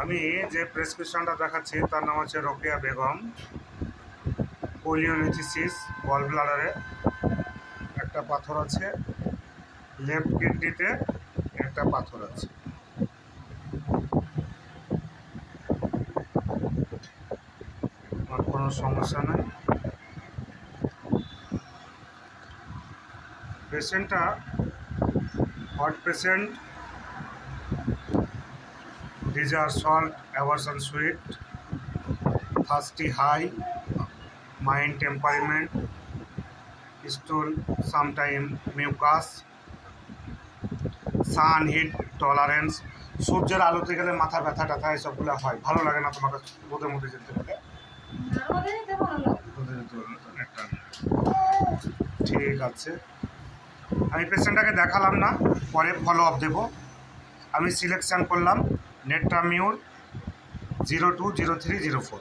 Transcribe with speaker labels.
Speaker 1: আমি যে প্রেসক্রিপশনটা দেখাচ্ছি তার নাম হচ্ছে রোকেয়া বেগম। পোলিওলিথিসিস, গল ব্লাডারে একটা পাথর আছে, লেফট কিডনিতে একটা পাথর আছে। আর কোনো সমস্যা নাই। পেশেন্টটা hot patient, desire salt, aversion sweet, thirsty high, mind temperament, stool sometime mucus, sun heat tolerance। সূর্যের আলোতে গেলে মাথা ব্যথা ট্যাথা এসবগুলো হয়, ভালো লাগে না তোমাকে রোদের মধ্যে যেতে গেলে? ঠিক আছে, আমি পেশেন্টটাকে দেখালাম না, পরে ফলো আপ দেবো। আমি সিলেকশান করলাম নেট্রামিউর 020304।